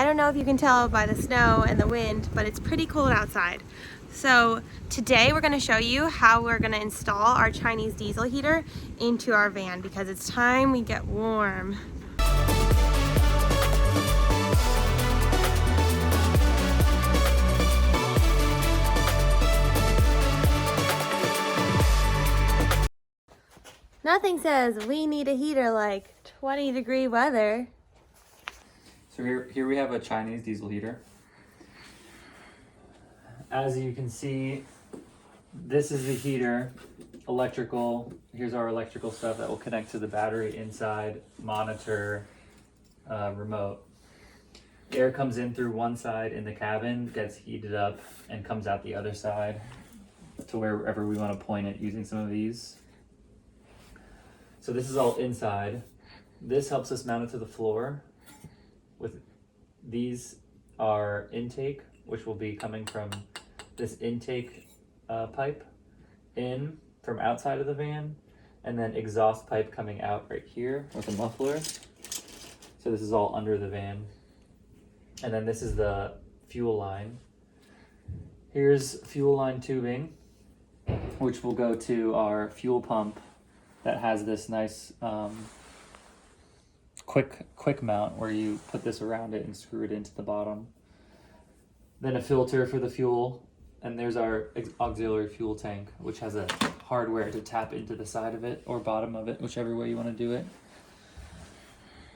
I don't know if you can tell by the snow and the wind, but it's pretty cold outside. So today we're going to show you how we're going to install our Chinese diesel heater into our van because it's time we get warm. Nothing says we need a heater like 20-degree weather. So here we have a Chinese diesel heater. As you can see, this is the heater, electrical. Here's our electrical stuff that will connect to the battery inside, monitor, remote. Air comes in through one side in the cabin, gets heated up, and comes out the other side to wherever we want to point it using some of these. So this is all inside. This helps us mount it to the floor. With these are intake, which will be coming from this intake pipe in from outside of the van, and then exhaust pipe coming out right here with a muffler. So this is all under the van. And then this is the fuel line. Here's fuel line tubing, which will go to our fuel pump that has this nice quick mount where you put this around it and screw it into the bottom. Then a filter for the fuel, and there's our auxiliary fuel tank, which has a hardware to tap into the side of it or bottom of it, whichever way you want to do it.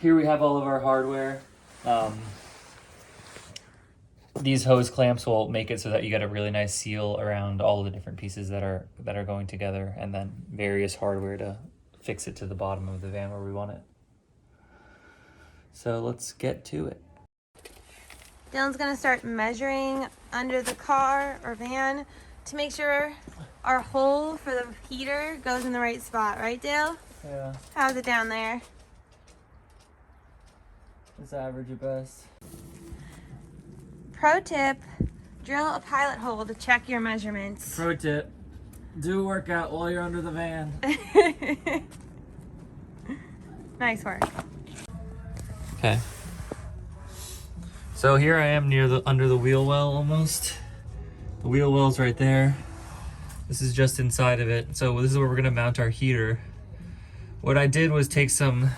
Here we have all of our hardware. These hose clamps will make it so that you get a really nice seal around all of the different pieces that are going together, and then various hardware to fix it to the bottom of the van where we want it. So let's get to it. Dylan's gonna start measuring under the car or van to make sure our hole for the heater goes in the right spot, right Dale? Yeah. How's it down there? It's average at best. Pro tip, drill a pilot hole to check your measurements. Pro tip, do a workout while you're under the van. Nice work. Okay. So here I am near under the wheel well almost. The wheel well's right there. This is just inside of it. So this is where we're gonna mount our heater. What I did was take some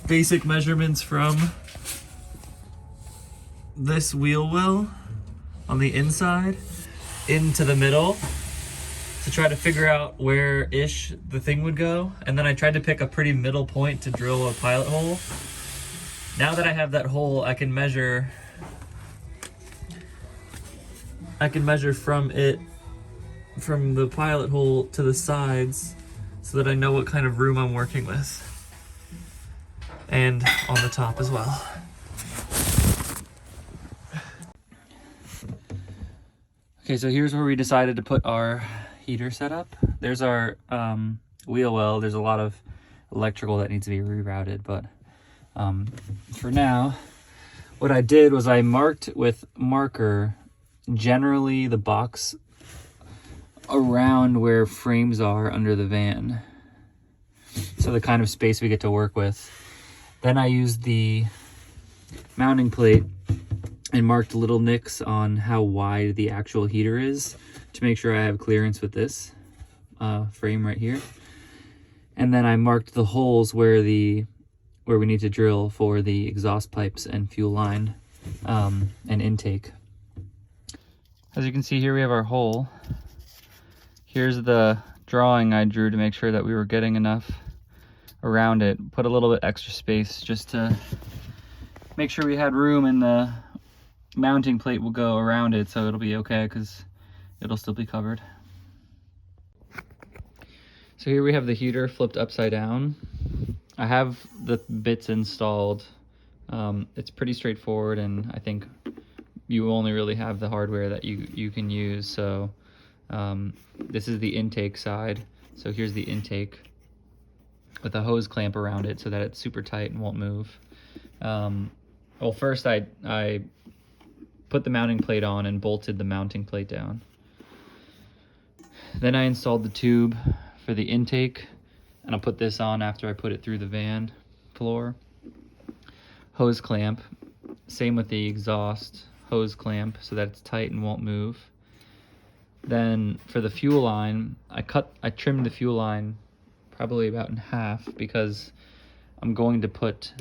basic measurements from this wheel well on the inside into the middle to try to figure out where-ish the thing would go. And then I tried to pick a pretty middle point to drill a pilot hole. Now that I have that hole, I can measure from the pilot hole to the sides so that I know what kind of room I'm working with. And on the top as well. Okay, so here's where we decided to put our heater setup. There's our wheel well. There's a lot of electrical that needs to be rerouted, but for now, what I did was I marked with marker generally the box around where frames are under the van. So the kind of space we get to work with. Then I used the mounting plate and marked little nicks on how wide the actual heater is to make sure I have clearance with this frame right here. And then I marked the holes where we need to drill for the exhaust pipes and fuel line and intake. As you can see here, we have our hole. Here's the drawing I drew to make sure that we were getting enough around it. Put a little bit extra space just to make sure we had room, and the mounting plate will go around it, so it'll be okay because it'll still be covered. So here we have the heater flipped upside down. I have the bits installed. It's pretty straightforward, and I think you only really have the hardware that you can use. So this is the intake side. So here's the intake with a hose clamp around it so that it's super tight and won't move. Well, first I put the mounting plate on and bolted the mounting plate down. Then I installed the tube for the intake, and I'll put this on after I put it through the van floor. Hose clamp, Same with the exhaust hose clamp so that it's tight and won't move. Then for the fuel line, I trimmed the fuel line probably about in half because I'm going to put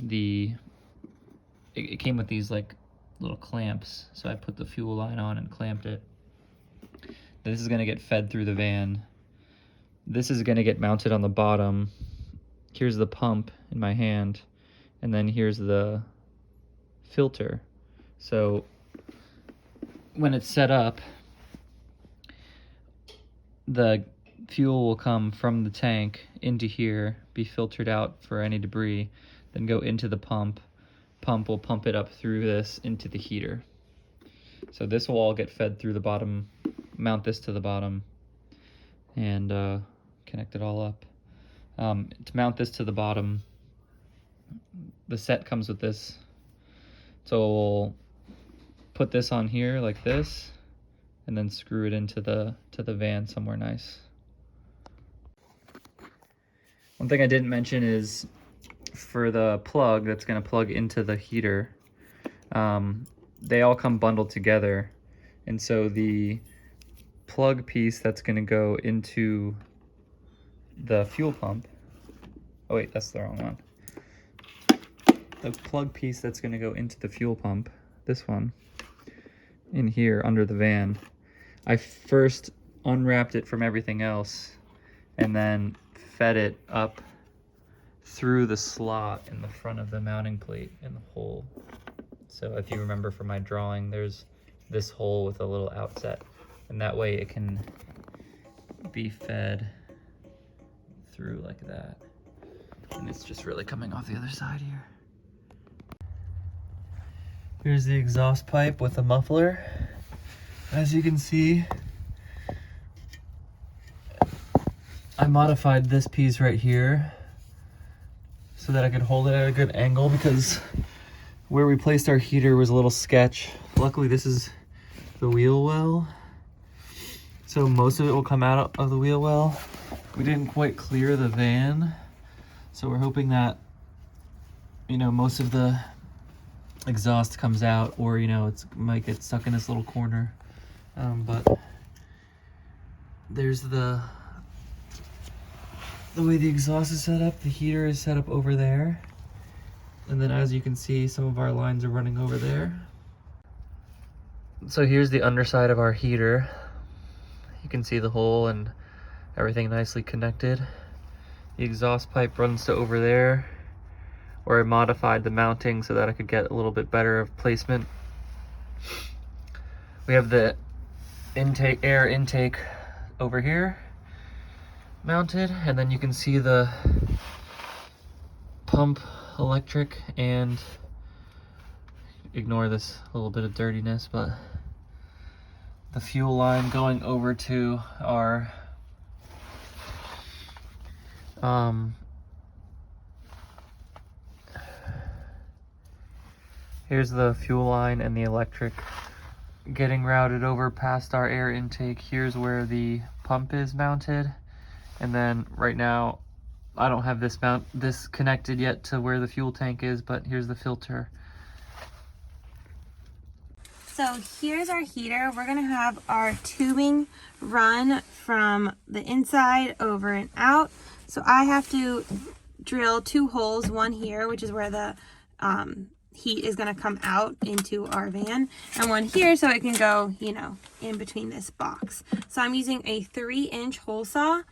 it came with these like little clamps, so I put the fuel line on and clamped it. This is going to get fed through the van. This is going to get mounted on the bottom. Here's the pump in my hand, and then here's the filter. So when it's set up, the fuel will come from the tank into here, be filtered out for any debris, then go into the pump. Pump will pump it up through this into the heater. So this will all get fed through the bottom, mount this to the bottom, and connect it all up. To mount this to the bottom, the set comes with this. So we'll put this on here like this, and then screw it into the van somewhere nice. One thing I didn't mention is for the plug that's going to plug into the heater, they all come bundled together, and so the plug piece that's going to go into the fuel pump, oh wait, that's the wrong one. The plug piece that's going to go into the fuel pump, this one in here under the van, I first unwrapped it from everything else and then fed it up through the slot in the front of the mounting plate in the hole. So if you remember from my drawing, there's this hole with a little outset, and that way it can be fed through like that. And it's just really coming off the other side here. Here's the exhaust pipe with the muffler. As you can see, I modified this piece right here so that I could hold it at a good angle, because where we placed our heater was a little sketch. Luckily this is the wheel well, so most of it will come out of the wheel well. We didn't quite clear the van, so we're hoping that, you know, most of the exhaust comes out, or, you know, it might get stuck in this little corner. But there's the way the exhaust is set up. The heater is set up over there, and then as you can see, some of our lines are running over there. So here's the underside of our heater. You can see the hole and everything nicely connected. The exhaust pipe runs to over there, where I modified the mounting so that I could get a little bit better of placement. We have the air intake over here mounted, and then you can see the pump electric, and ignore this little bit of dirtiness, but the fuel line going over to our here's the fuel line and the electric getting routed over past our air intake. Here's where the pump is mounted, and then right now I don't have this connected yet to where the fuel tank is, but here's the filter. So here's our heater. We're gonna have our tubing run from the inside over and out. So I have to drill 2 holes, one here, which is where the heat is gonna come out into our van, and one here so it can go, you know, in between this box. So I'm using a 3-inch hole saw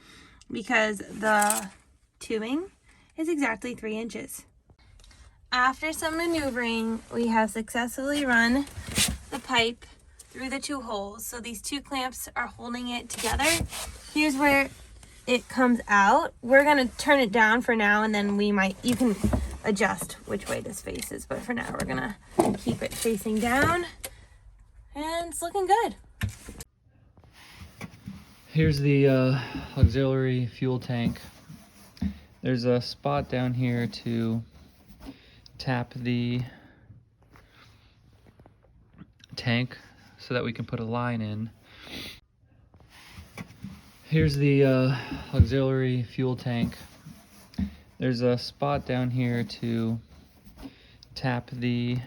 because the tubing is exactly 3 inches. After some maneuvering, we have successfully run the pipe through the 2 holes. So these 2 clamps are holding it together. Here's where it comes out. We're gonna turn it down for now, and then you can adjust which way this faces, but for now we're gonna keep it facing down, and it's looking good. Here's the auxiliary fuel tank. There's a spot down here to tap the tank so that we can put a line in. Here's the auxiliary fuel tank. There's a spot down here to tap the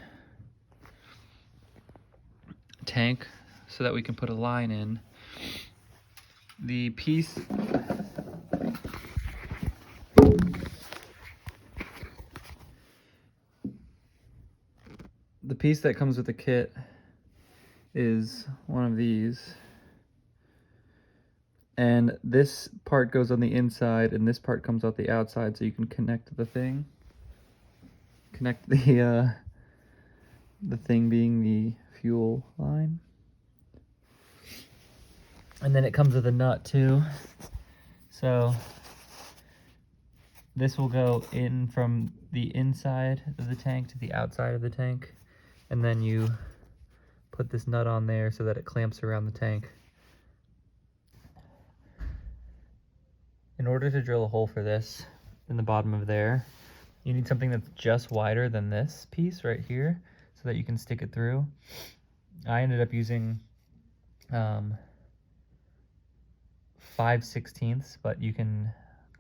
tank so that we can put a line in. The piece that comes with the kit is one of these. And this part goes on the inside and this part comes out the outside, so you can connect the thing. Connect the thing being the fuel line. And then it comes with a nut too. So this will go in from the inside of the tank to the outside of the tank. And then you put this nut on there so that it clamps around the tank. In order to drill a hole for this in the bottom of there, you need something that's just wider than this piece right here so that you can stick it through. I ended up using 5/16, but you can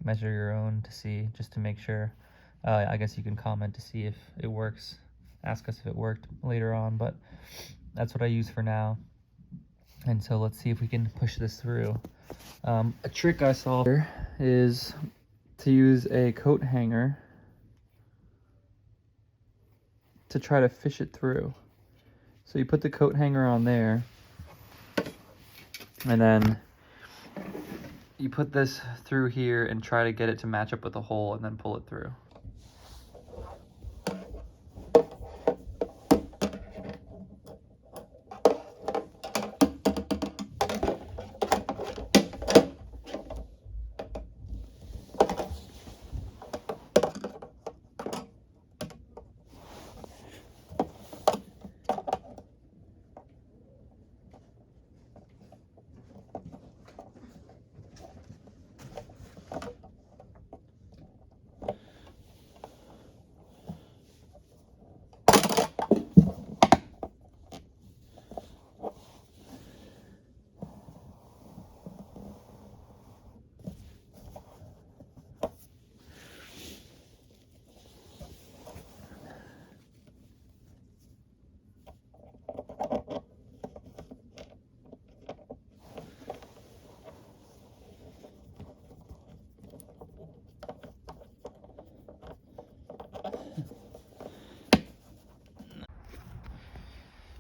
measure your own to see, just to make sure. I guess you can comment to see if it works. Ask us if it worked later on, but that's what I use for now. And so let's see if we can push this through. A trick I saw here is to use a coat hanger to try to fish it through. So you put the coat hanger on there, and then you put this through here and try to get it to match up with the hole and then pull it through.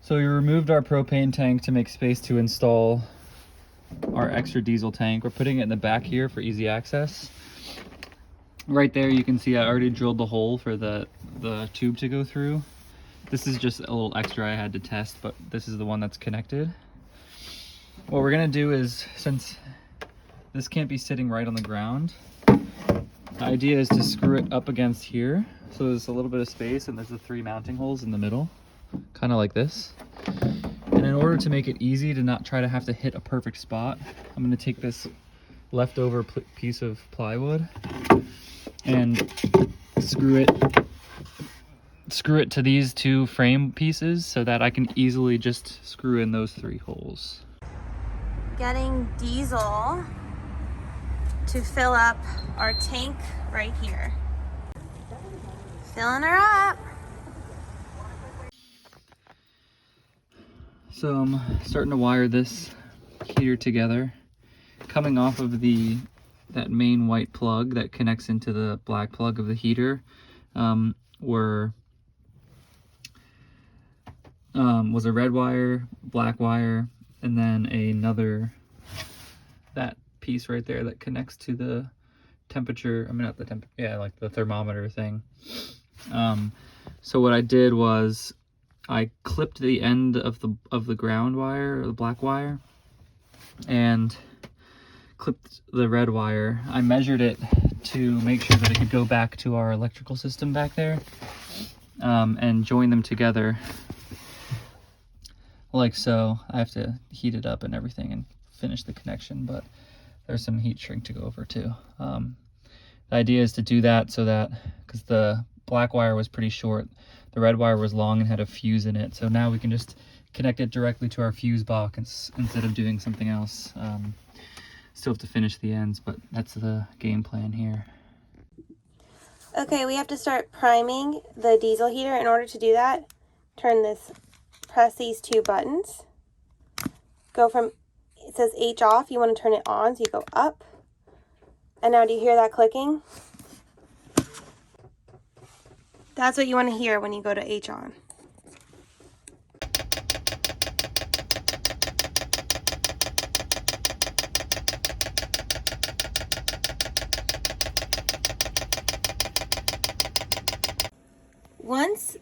So we removed our propane tank to make space to install our extra diesel tank. We're putting it in the back here for easy access. Right there you can see I already drilled the hole for the tube to go through. This is just a little extra I had to test, but this is the one that's connected. What we're gonna do is, since this can't be sitting right on the ground, the idea is to screw it up against here. So there's a little bit of space and there's the 3 mounting holes in the middle, kind of like this. And in order to make it easy to not try to have to hit a perfect spot, I'm gonna take this leftover piece of plywood and screw it to these 2 frame pieces so that I can easily just screw in those 3 holes. Getting diesel to fill up our tank right here. Filling her up. So I'm starting to wire this heater together. Coming off of that main white plug that connects into the black plug of the heater was a red wire, black wire, and then that piece right there that connects to the temperature. I mean, not the temperature, yeah, like the thermometer thing. So what I did was I clipped the end of the ground wire, or the black wire, and clipped the red wire. I measured it to make sure that it could go back to our electrical system back there, and join them together like so. I have to heat it up and everything and finish the connection, but there's some heat shrink to go over too. The idea is to do that so that, because the black wire was pretty short, the red wire was long and had a fuse in it, so now we can just connect it directly to our fuse box instead of doing something else. Still have to finish the ends, but that's the game plan here. Okay, we have to start priming the diesel heater. In order to do that, press these 2 buttons. go from, it says H off, you want to turn it on, so you go up. And now do you hear that clicking? That's what you want to hear when you go to H on. Once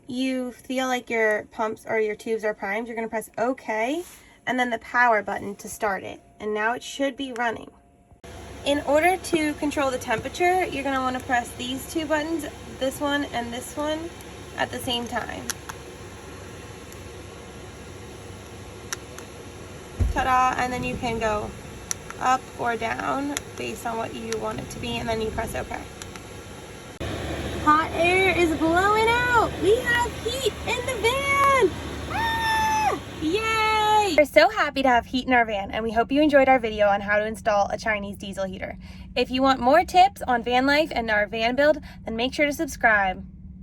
you feel like your pumps or your tubes are primed, you're going to press OK and then the power button to start it. And now it should be running. In order to control the temperature, you're going to want to press these two buttons, this one and this one, at the same time. Ta-da! And then you can go up or down based on what you want it to be, and then you press OK. Hot air is blowing out! We have heat in the van! Ah! Yay! We're so happy to have heat in our van, and we hope you enjoyed our video on how to install a Chinese diesel heater. If you want more tips on van life and our van build, then make sure to subscribe.